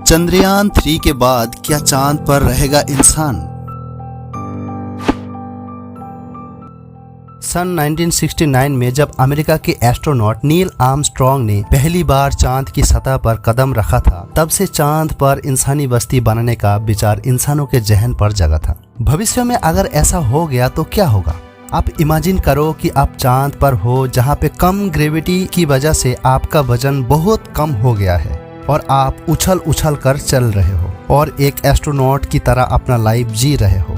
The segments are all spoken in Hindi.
चंद्रयान 3 के बाद क्या चांद पर रहेगा इंसान? सन 1969 में जब अमेरिका के एस्ट्रोनॉट नील आर्मस्ट्रॉन्ग ने पहली बार चांद की सतह पर कदम रखा था, तब से चांद पर इंसानी बस्ती बनाने का विचार इंसानों के जहन पर जगा था। भविष्य में अगर ऐसा हो गया तो क्या होगा? आप इमेजिन करो कि आप चांद पर हो, जहाँ पे कम ग्रेविटी की वजह से आपका वजन बहुत कम हो गया है और आप उछल उछल कर चल रहे हो और एक एस्ट्रोनॉट की तरह अपना लाइफ जी रहे हो।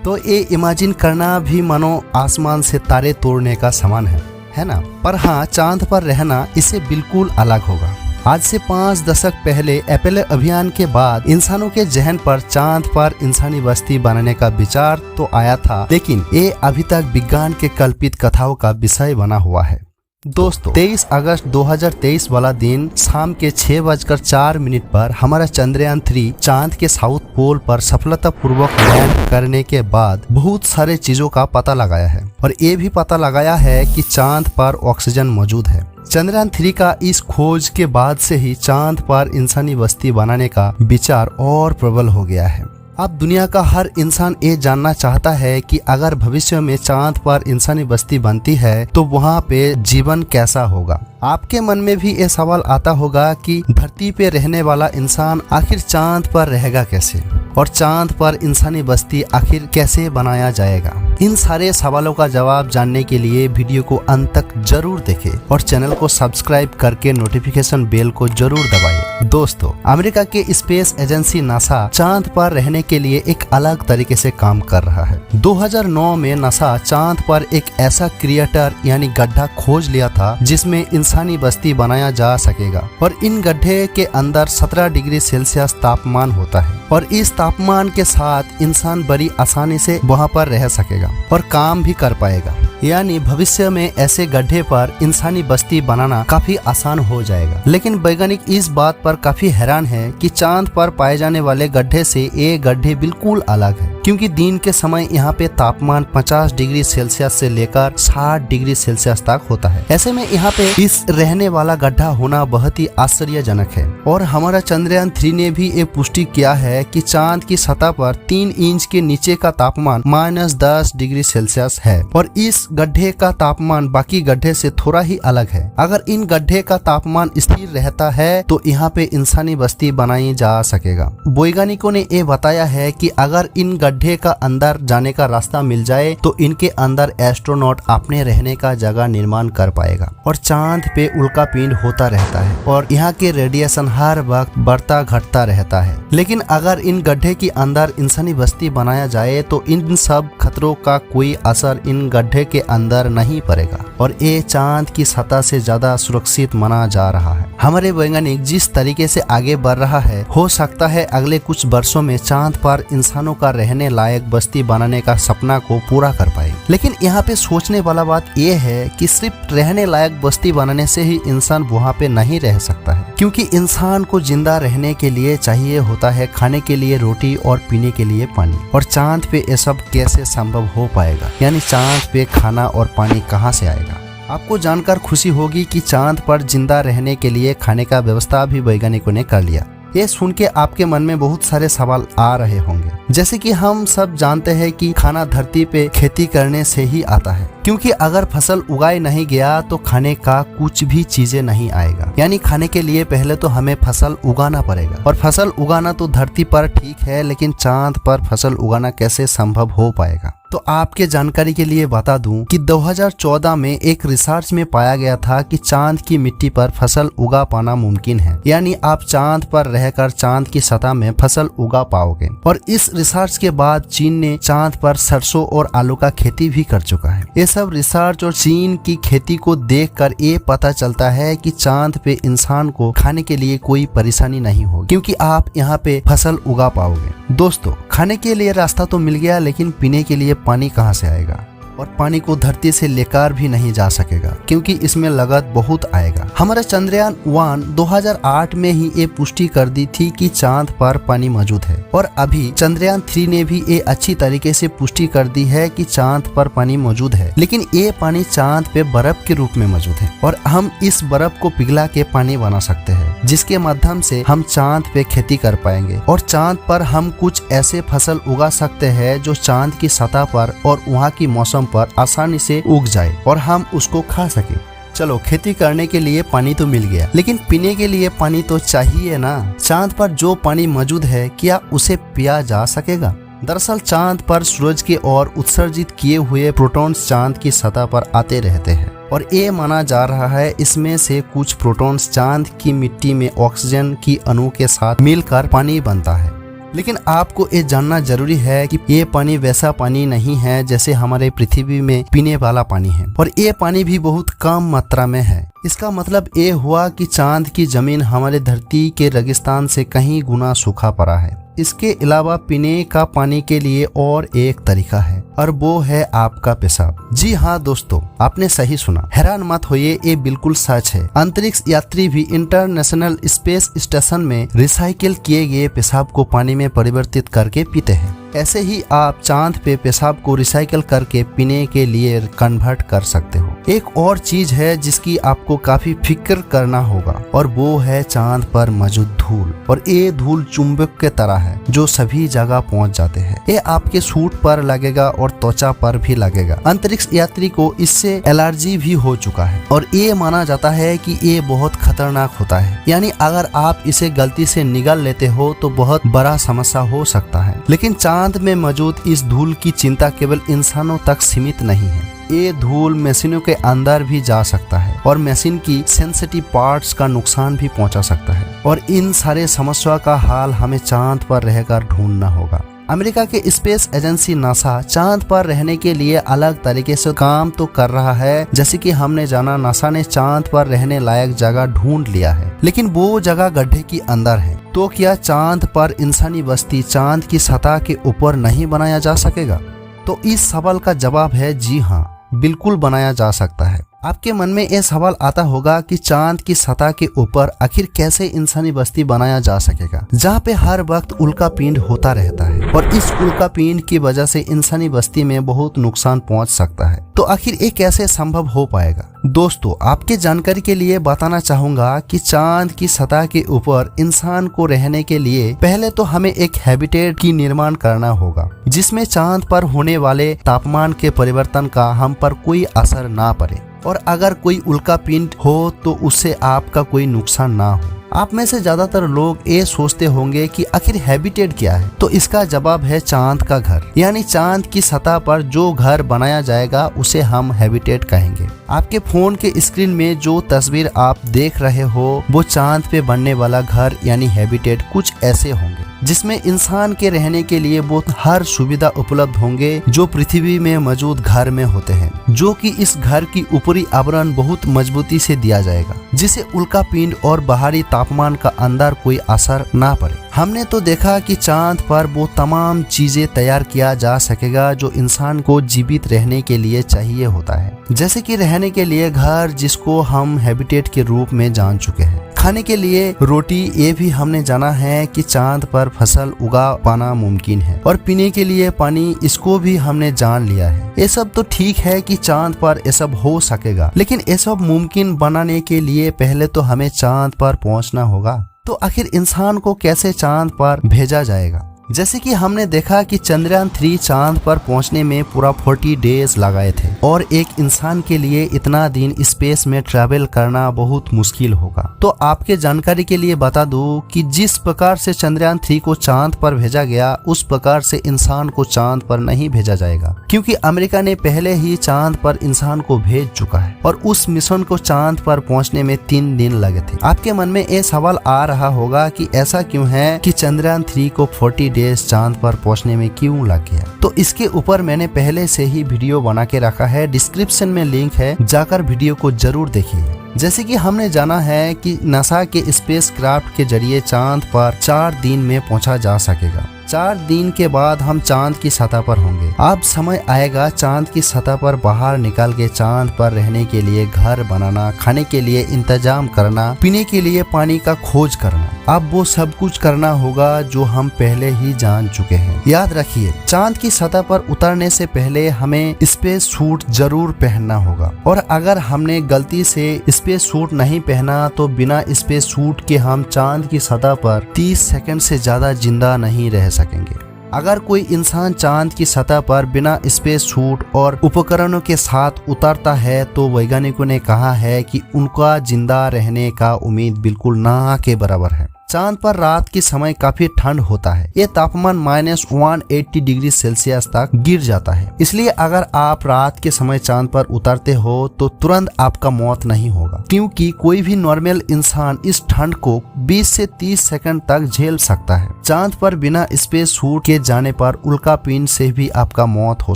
तो ये इमेजिन करना भी मानो आसमान से तारे तोड़ने का समान है ना? पर हाँ, चांद पर रहना इससे बिल्कुल अलग होगा। आज से 5 दशक पहले अपोलो अभियान के बाद इंसानों के जहन पर चांद पर इंसानी बस्ती बनाने का विचार तो आया था, लेकिन ये अभी तक विज्ञान के कल्पित कथाओं का विषय बना हुआ है। दोस्तों, 23 अगस्त 2023 वाला दिन शाम के 6:04 पर हमारा चंद्रयान 3 चांद के साउथ पोल पर सफलतापूर्वक लैंड करने के बाद बहुत सारे चीजों का पता लगाया है और ये भी पता लगाया है कि चांद पर ऑक्सीजन मौजूद है। चंद्रयान 3 का इस खोज के बाद से ही चांद पर इंसानी बस्ती बनाने का विचार और प्रबल हो गया है। अब दुनिया का हर इंसान ये जानना चाहता है कि अगर भविष्य में चांद पर इंसानी बस्ती बनती है तो वहाँ पे जीवन कैसा होगा। आपके मन में भी ये सवाल आता होगा कि धरती पे रहने वाला इंसान आखिर चांद पर रहेगा कैसे और चांद पर इंसानी बस्ती आखिर कैसे बनाया जाएगा। इन सारे सवालों का जवाब जानने के लिए वीडियो को अंत तक जरूर देखें और चैनल को सब्सक्राइब करके नोटिफिकेशन बेल को जरूर दबाएं। दोस्तों, अमेरिका के स्पेस एजेंसी नासा चांद पर रहने के लिए एक अलग तरीके से काम कर रहा है। 2009 में नासा चांद पर एक ऐसा क्रिएटर यानी गड्ढा खोज लिया था जिसमें इंसानी बस्ती बनाया जा सकेगा और इन गड्ढे के अंदर 17 डिग्री सेल्सियस तापमान होता है और इस तापमान के साथ इंसान बड़ी आसानी से वहां पर रह सकेगा और काम भी कर पाएगा। यानी भविष्य में ऐसे गड्ढे पर इंसानी बस्ती बनाना काफी आसान हो जाएगा। लेकिन वैज्ञानिक इस बात पर काफी हैरान है कि चांद पर पाए जाने वाले गड्ढे से ये गड्ढे बिल्कुल अलग है, क्योंकि दिन के समय यहाँ पे तापमान 50 डिग्री सेल्सियस से लेकर 60 डिग्री सेल्सियस तक होता है। ऐसे में यहाँ पे इस रहने वाला गड्ढा होना बहुत ही आश्चर्यजनक है। और हमारा चंद्रयान 3 ने भी ये पुष्टि किया है कि चांद की सतह पर 3 इंच के नीचे का तापमान -10 डिग्री सेल्सियस है और इस गड्ढे का तापमान बाकी गड्ढे से थोड़ा ही अलग है। अगर इन गड्ढे का तापमान स्थिर रहता है तो यहाँ पे इंसानी बस्ती बनाई जा सकेगा। वैज्ञानिकों ने ये बताया है कि अगर इन गड्ढे का अंदर जाने का रास्ता मिल जाए तो इनके अंदर एस्ट्रोनॉट अपने रहने का जगह निर्माण कर पाएगा। और चांद पे उल्का पिंड होता रहता है और यहाँ के रेडिएशन हर वक्त बढ़ता घटता रहता है। लेकिन अगर इन गड्ढे के अंदर इंसानी बस्ती बनाया जाए तो इन सब खतरों का कोई असर इन गड्ढे के अंदर नहीं पड़ेगा और ये चांद की सतह से ज्यादा सुरक्षित माना जा रहा है। हमारे वैज्ञानिक जिस तरीके से आगे बढ़ रहा है, हो सकता है अगले कुछ वर्षों में चांद पर इंसानों का रहने लायक बस्ती बनाने का सपना को पूरा कर पाए। लेकिन यहाँ पे सोचने वाला बात यह है कि सिर्फ रहने लायक बस्ती बनाने से ही इंसान वहाँ पे नहीं रह सकता है, क्योंकि इंसान को जिंदा रहने के लिए चाहिए होता है खाने के लिए रोटी और पीने के लिए पानी। और चांद पे ये सब कैसे संभव हो पाएगा? यानी चांद पे खाना और पानी कहाँ से आएगा? आपको जानकर खुशी होगी कि चांद पर जिंदा रहने के लिए खाने का व्यवस्था भी वैज्ञानिकों ने कर लिया। ये सुन के आपके मन में बहुत सारे सवाल आ रहे होंगे, जैसे कि हम सब जानते हैं कि खाना धरती पे खेती करने से ही आता है, क्योंकि अगर फसल उगाई नहीं गया तो खाने का कुछ भी चीजें नहीं आएगा। यानी खाने के लिए पहले तो हमें फसल उगाना पड़ेगा और फसल उगाना तो धरती पर ठीक है, लेकिन चांद पर फसल उगाना कैसे संभव हो पाएगा? तो आपके जानकारी के लिए बता दूं कि 2014 में एक रिसर्च में पाया गया था कि चांद की मिट्टी पर फसल उगा पाना मुमकिन है। यानी आप चांद पर रहकर चांद की सतह में फसल उगा पाओगे। और इस रिसर्च के बाद चीन ने चांद पर सरसों और आलू का खेती भी कर चुका है। ये सब रिसर्च और चीन की खेती को देखकर ये पता चलता है कि चांद पे इंसान को खाने के लिए कोई परेशानी नहीं होगी, क्योंकि आप यहाँ पे फसल उगा पाओगे। दोस्तों, खाने के लिए रास्ता तो मिल गया, लेकिन पीने के लिए पानी कहाँ से आएगा? और पानी को धरती से लेकर भी नहीं जा सकेगा क्योंकि इसमें लागत बहुत आएगा। हमारा चंद्रयान 1 2008 में ही ये पुष्टि कर दी थी कि चांद पर पानी मौजूद है और अभी चंद्रयान 3 ने भी ये अच्छी तरीके से पुष्टि कर दी है कि चांद पर पानी मौजूद है, लेकिन ये पानी चांद पे बर्फ के रूप में मौजूद है और हम इस बर्फ को पिघला के पानी बना सकते हैं जिसके माध्यम से हम चांद पे खेती कर पाएंगे और चांद पर हम कुछ ऐसे फसल उगा सकते हैं जो चांद की सतह पर और वहाँ की मौसम पर आसानी से उग जाए और हम उसको खा सके। चलो, खेती करने के लिए पानी तो मिल गया, लेकिन पीने के लिए पानी तो चाहिए ना। चांद पर जो पानी मौजूद है क्या उसे पिया जा सकेगा? दरअसल चांद पर सूरज की ओर उत्सर्जित किए हुए प्रोटॉन्स चांद की सतह पर आते रहते हैं और ये माना जा रहा है इसमें से कुछ प्रोटॉन्स चांद की मिट्टी में ऑक्सीजन की अणु के साथ मिलकर पानी बनता है। लेकिन आपको ये जानना जरूरी है कि ये पानी वैसा पानी नहीं है जैसे हमारे पृथ्वी में पीने वाला पानी है और ये पानी भी बहुत कम मात्रा में है। इसका मतलब ये हुआ कि चांद की जमीन हमारे धरती के रेगिस्तान से कहीं गुना सूखा पड़ा है। इसके अलावा पीने का पानी के लिए और एक तरीका है और वो है आपका पेशाब। जी हाँ दोस्तों, आपने सही सुना, हैरान मत होइए, ये बिल्कुल सच है। अंतरिक्ष यात्री भी इंटरनेशनल स्पेस स्टेशन में रिसाइकिल किए गए पेशाब को पानी में परिवर्तित करके पीते हैं। ऐसे ही आप चांद पे पेशाब को रिसाइकिल करके पीने के लिए कन्वर्ट कर सकते हो। एक और चीज है जिसकी आपको काफी फिक्र करना होगा और वो है चांद पर मौजूद धूल। और ये धूल चुंबक के तरह है जो सभी जगह पहुंच जाते हैं। ये आपके सूट पर लगेगा और त्वचा पर भी लगेगा। अंतरिक्ष यात्री को इससे एलर्जी भी हो चुका है और ये माना जाता है कि ये बहुत खतरनाक होता है, यानी अगर आप इसे गलती से निगल लेते हो तो बहुत बड़ा समस्या हो सकता है। लेकिन चांद में मौजूद इस धूल की चिंता केवल इंसानों तक सीमित नहीं है। ये धूल मशीनों के अंदर भी जा सकता है और मशीन की सेंसिटिव पार्ट्स का नुकसान भी पहुंचा सकता है और इन सारे समस्या का हाल हमें चांद पर रहकर ढूंढना होगा। अमेरिका के स्पेस एजेंसी नासा चांद पर रहने के लिए अलग तरीके से काम तो कर रहा है। जैसे कि हमने जाना, नासा ने चांद पर रहने लायक जगह ढूंढ लिया है, लेकिन वो जगह गड्ढे के अंदर है। तो क्या चांद पर इंसानी बस्ती चांद की सतह के ऊपर नहीं बनाया जा सकेगा? तो इस सवाल का जवाब है जी हाँ, बिल्कुल बनाया जा सकता है। आपके मन में यह सवाल आता होगा कि चांद की सतह के ऊपर आखिर कैसे इंसानी बस्ती बनाया जा सकेगा जहाँ पे हर वक्त उल्का पिंड होता रहता है और इस उल्का पिंड की वजह से इंसानी बस्ती में बहुत नुकसान पहुँच सकता है। तो आखिर ये कैसे संभव हो पाएगा? दोस्तों, आपके जानकारी के लिए बताना चाहूंगा कि चांद की सतह के ऊपर इंसान को रहने के लिए पहले तो हमें एक हैबिटेट की निर्माण करना होगा जिसमें चांद पर होने वाले तापमान के परिवर्तन का हम पर कोई असर ना पड़े और अगर कोई उल्का पिंड हो तो उससे आपका कोई नुकसान ना हो। आप में से ज्यादातर लोग ये सोचते होंगे कि आखिर हैबिटेट क्या है, तो इसका जवाब है चांद का घर। यानी चांद की सतह पर जो घर बनाया जाएगा उसे हम हैबिटेट कहेंगे। आपके फोन के स्क्रीन में जो तस्वीर आप देख रहे हो वो चांद पे बनने वाला घर यानी हैबिटेट कुछ ऐसे होंगे जिसमें इंसान के रहने के लिए वो हर सुविधा उपलब्ध होंगे जो पृथ्वी में मौजूद घर में होते हैं, जो कि इस घर की ऊपरी आवरण बहुत मजबूती से दिया जाएगा जिसे उल्का पिंड और बाहरी तापमान का अंदर कोई असर ना पड़े। हमने तो देखा कि चांद पर वो तमाम चीजें तैयार किया जा सकेगा जो इंसान को जीवित रहने के लिए चाहिए होता है, जैसे कि रहने के लिए घर जिसको हम हैबिटेट के रूप में जान चुके हैं, खाने के लिए रोटी, ये भी हमने जाना है कि चांद पर फसल उगा पाना मुमकिन है, और पीने के लिए पानी, इसको भी हमने जान लिया है। ये सब तो ठीक है कि चांद पर ये सब हो सकेगा, लेकिन ये सब मुमकिन बनाने के लिए पहले तो हमें चांद पर पहुंचना होगा। तो आखिर इंसान को कैसे चांद पर भेजा जाएगा? जैसे कि हमने देखा कि चंद्रयान 3 चांद पर पहुंचने में पूरा 40 डेज लगाए थे और एक इंसान के लिए इतना दिन स्पेस में ट्रैवल करना बहुत मुश्किल होगा। तो आपके जानकारी के लिए बता दूं कि जिस प्रकार से चंद्रयान 3 को चांद पर भेजा गया उस प्रकार से इंसान को चांद पर नहीं भेजा जाएगा, क्योंकि अमेरिका ने पहले ही चांद पर इंसान को भेज चुका है और उस मिशन को चांद पर पहुंचने में 3 दिन लगे थे। आपके मन में ये सवाल आ रहा होगा कि ऐसा क्यों है कि चंद्रयान 3 को 40 डेज चांद पर पहुंचने में क्यों लग गया? तो इसके ऊपर मैंने पहले से ही वीडियो बना के रखा है, डिस्क्रिप्शन में लिंक है, जाकर वीडियो को जरूर देखिए। जैसे कि हमने जाना है कि नासा के स्पेस क्राफ्ट के जरिए चांद पर 4 दिन में पहुंचा जा सकेगा 4 दिन के बाद हम चांद की सतह पर होंगे। अब समय आएगा चांद की सतह पर बाहर निकल के चांद पर रहने के लिए घर बनाना, खाने के लिए इंतजाम करना, पीने के लिए पानी का खोज करना। अब वो सब कुछ करना होगा जो हम पहले ही जान चुके हैं। याद रखिए, चांद की सतह पर उतरने से पहले हमें स्पेस सूट जरूर पहनना होगा, और अगर हमने गलती से स्पेस सूट नहीं पहना तो बिना स्पेस सूट के हम चांद की सतह पर 30 सेकंड से ज्यादा जिंदा नहीं रह सकेंगे। अगर कोई इंसान चांद की सतह पर बिना स्पेस सूट और उपकरणों के साथ उतरता है तो वैज्ञानिकों ने कहा है कि उनका जिंदा रहने का उम्मीद बिल्कुल ना के बराबर है। चांद पर रात के समय काफी ठंड होता है। ये तापमान -180 डिग्री सेल्सियस तक गिर जाता है। इसलिए अगर आप रात के समय चांद पर उतरते हो तो तुरंत आपका मौत नहीं होगा, क्योंकि कोई भी नॉर्मल इंसान इस ठंड को 20 से 30 सेकंड तक झेल सकता है। चांद पर बिना स्पेस सूट के जाने पर उल्कापिंड से भी आपका मौत हो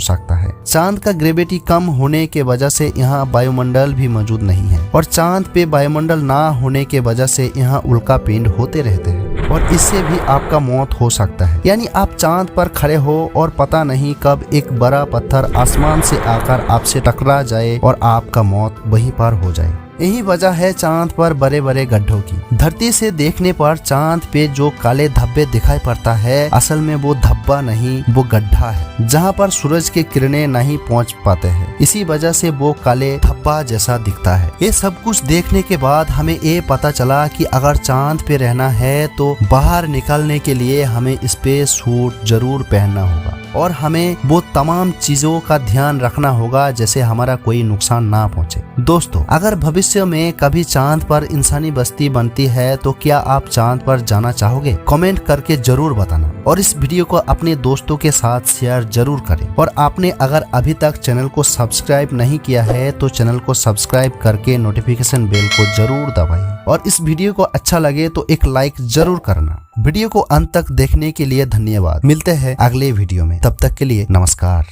सकता है। चांद का ग्रेविटी कम होने के वजह से यहाँ वायुमंडल भी मौजूद नहीं है, और चांद पे वायुमंडल ना होने के वजह से यहाँ उल्कापिंड होते रहते हैं, और इससे भी आपका मौत हो सकता है। यानी आप चांद पर खड़े हो और पता नहीं कब एक बड़ा पत्थर आसमान से आकर आपसे टकरा जाए और आपका मौत वहीं पर हो जाए। यही वजह है चांद पर बड़े बड़े गड्ढों की। धरती से देखने पर चांद पे जो काले धब्बे दिखाई पड़ता है, असल में वो धब्बा नहीं, वो गड्ढा है जहाँ पर सूरज की किरणें नहीं पहुँच पाते हैं। इसी वजह से वो काले धब्बा जैसा दिखता है। ये सब कुछ देखने के बाद हमें ये पता चला कि अगर चांद पे रहना है तो बाहर निकलने के लिए हमें स्पेस सूट जरूर पहनना होगा, और हमें वो तमाम चीजों का ध्यान रखना होगा जैसे हमारा कोई नुकसान ना पहुंचे। दोस्तों, अगर भविष्य में कभी चांद पर इंसानी बस्ती बनती है तो क्या आप चांद पर जाना चाहोगे? कमेंट करके जरूर बताना, और इस वीडियो को अपने दोस्तों के साथ शेयर जरूर करें। और आपने अगर अभी तक चैनल को सब्सक्राइब नहीं किया है तो चैनल को सब्सक्राइब करके नोटिफिकेशन बेल को जरूर दबाइए, और इस वीडियो को अच्छा लगे तो एक लाइक जरूर करना। वीडियो को अंत तक देखने के लिए धन्यवाद। मिलते हैं अगले वीडियो में, तब तक के लिए नमस्कार।